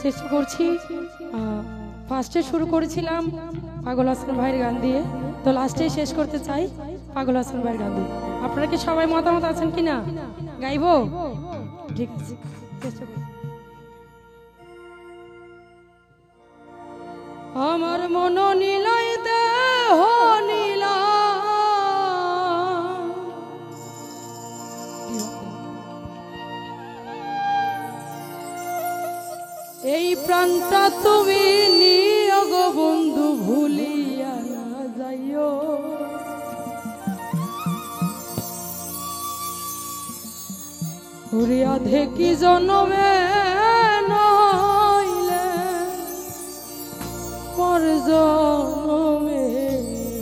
চেষ্টা করছি। ফার্স্টে শুরু করেছিলাম পাগল হাসান ভাইয়ের গান দিয়ে, তো লাস্টে শেষ করতে চাই পাগল হাসান ভাইয়ের গান দিয়ে। আপনারা কি সবাই মতামত আছেন কিনা? গাইবো? ঠিক আছে, চেষ্টা করছি। আমার মন নীলাই দেহ নীলা, এই প্রাণটা তুমি নিও গো বন্ধু, ভুলিয়া না যাইও। ওরে আধে কি জন্মে নইলে পর জন্মে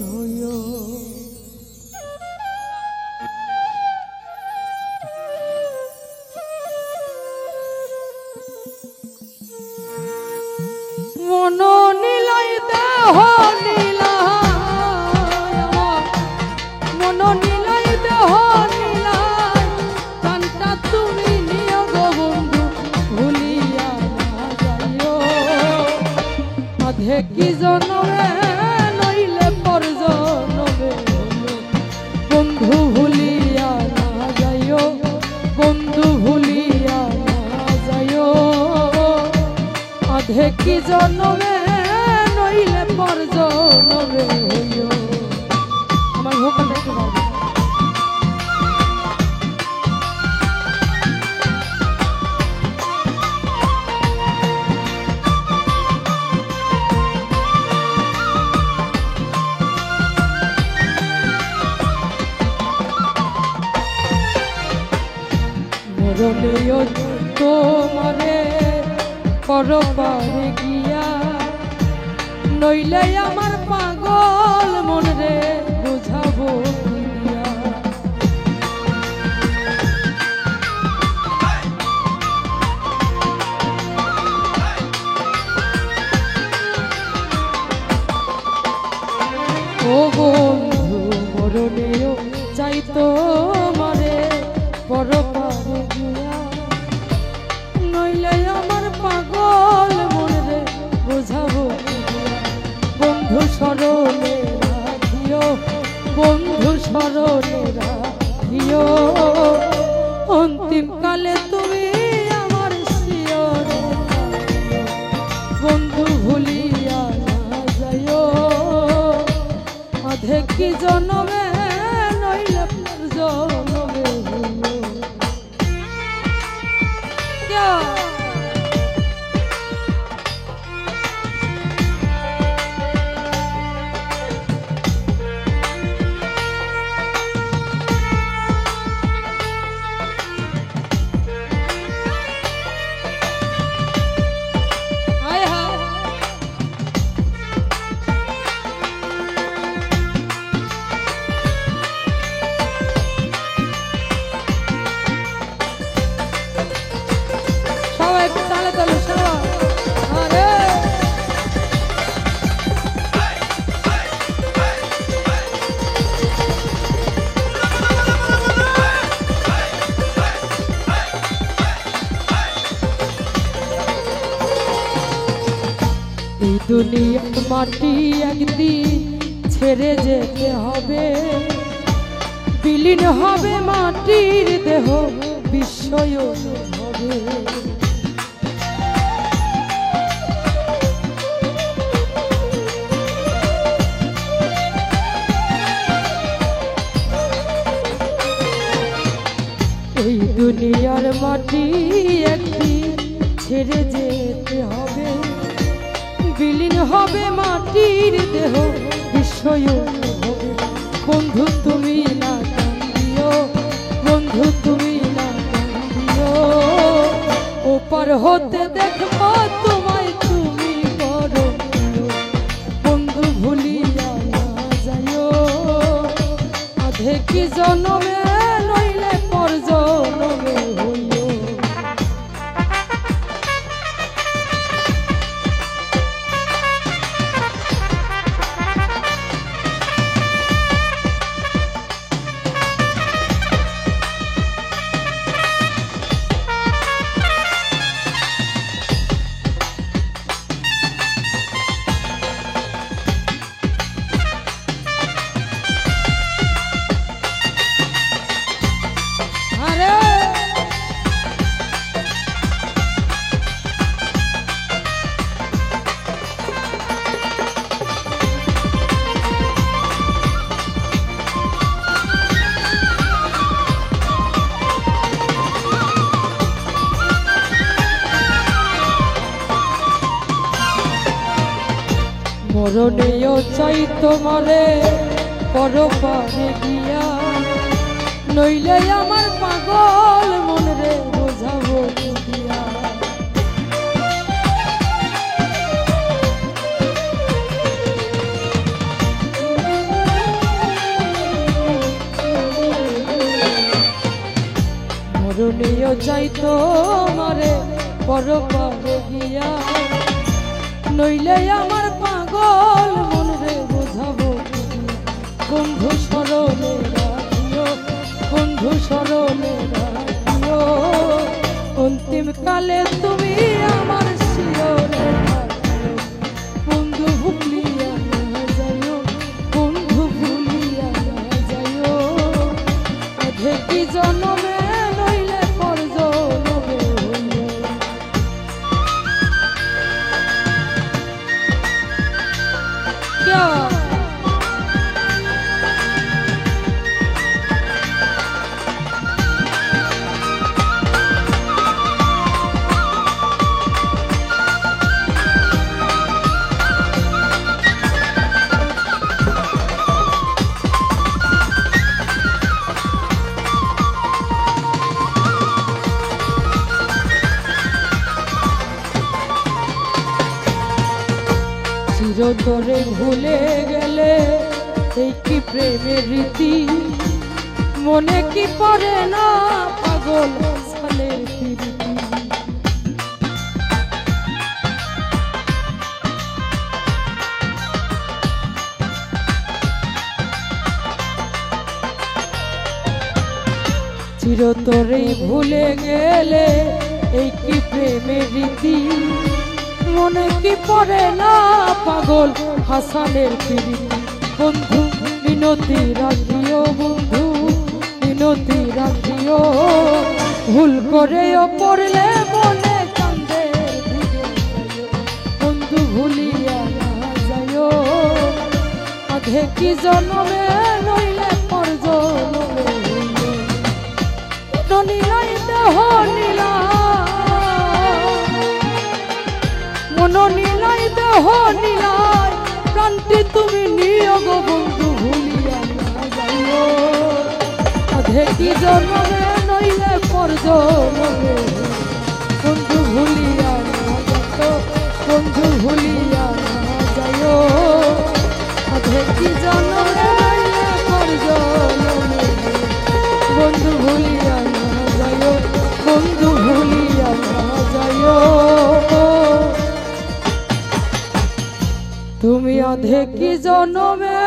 হইও। মন নীলাই দেহ নীলা, মন নীলাই দেহ নীলা, প্রাণটা তুমি নিও গো বন্ধু, ভুলিয়া না যাইও। আধে কি জন্মে নইলে পর জন্মে বন্ধু, ভুলিয়া না যাইও, বন্ধু ভুলিয়া না যাইও। আধে কি জন্মে নইলে পর জন্মে হইও। আমার ভোকালটা একটু বাড়বে। মরণেও তোমারে পরপারে গিয়া, নইলে আমার পাগল মন রে বুঝাবো দিয়া। ও বন্ধু মরণেও চাই তোমারে পরপারে গিয়া, নইলে আমার পাগল মন রে বোঝাবো। বন্ধু স্মরণে রাখিও, বন্ধু স্মরণে রাখিও, অন্তিম কালে তুমি আমার শিয়রে রাখিও। বন্ধু ভুলিয়া না যাইও, আধে কি জন্মে নইলে পর জন্মে হইও। দুনিয়ার মাটি একদিন ছেড়ে যেতে হবে, বিলীন হবে মাটির দেহ, বিস্ময় হবে। এই দুনিয়ার মাটি একদিন ছেড়ে যেতে হবে, বিলীন হবে মাটির দেহ, বিস্ময় হবে। বন্ধু তুমি না কান্দিও, বন্ধু তুমি না কান্দিও, ওপার হতে দেখবো তোমায় তুমি বড় প্রিয়। বন্ধু ভুলিয়া না যাইও, আধে কি জন্মে নইলে পর জন্মে হইও। মরণেও চাই তোমারে পরপারে গিয়া, নইলে আমার পাগল মন রে বোঝাবো দিয়া। মরণেও চাই তোমারে পরপারে গিয়া, নইলে আমার পাগল মন রে বোঝাবো। বন্ধু স্মরণে রাখিও, বন্ধু স্মরণে রাখিও, অন্তিম কালে তুমি আমার শিয়রে থাকিও। বন্ধু ভুলিয়া না যাইও, বন্ধু ভুলিয়া না যাইও, দেখি জনমে নইলে পর জনমে হইও। চিরতরে ভুলে গেলে এই কি প্রেমের রীতি, মনে কি পড়ে না পাগল সালের প্রীতি। চিরতরে ভুলে গেলে এই কি প্রেমের রীতি, মনে কি পড়ে না পাগল হাসানের প্রীতি। বন্ধু মিনতি রাখিও, বন্ধু মিনতি রাখিও, ভুল করেও পড়লে মনে কান্দে দিকে। বন্ধু ভুলিয়া না যাইও, আধে কি জন্মে নইলে পর জন্মে হইও। নীলাই দেহ নীলা, মন নীলাই দেহ নীলাই, প্রাণটি তুমি নিয়োগ বন্ধু ভুলিয়া না যাইও। দেখি জন্মে নইলে পর জন্মে, বন্ধু ভুলিয়া না যাইও, বন্ধু ভুলিয়া না যাইও। দেখি জন্মে নইলে পর জন্মে, বন্ধু ভুলিয়া না যাইও, বন্ধু ভুলিয়া না যাইও। তুমি অধে কি জনমে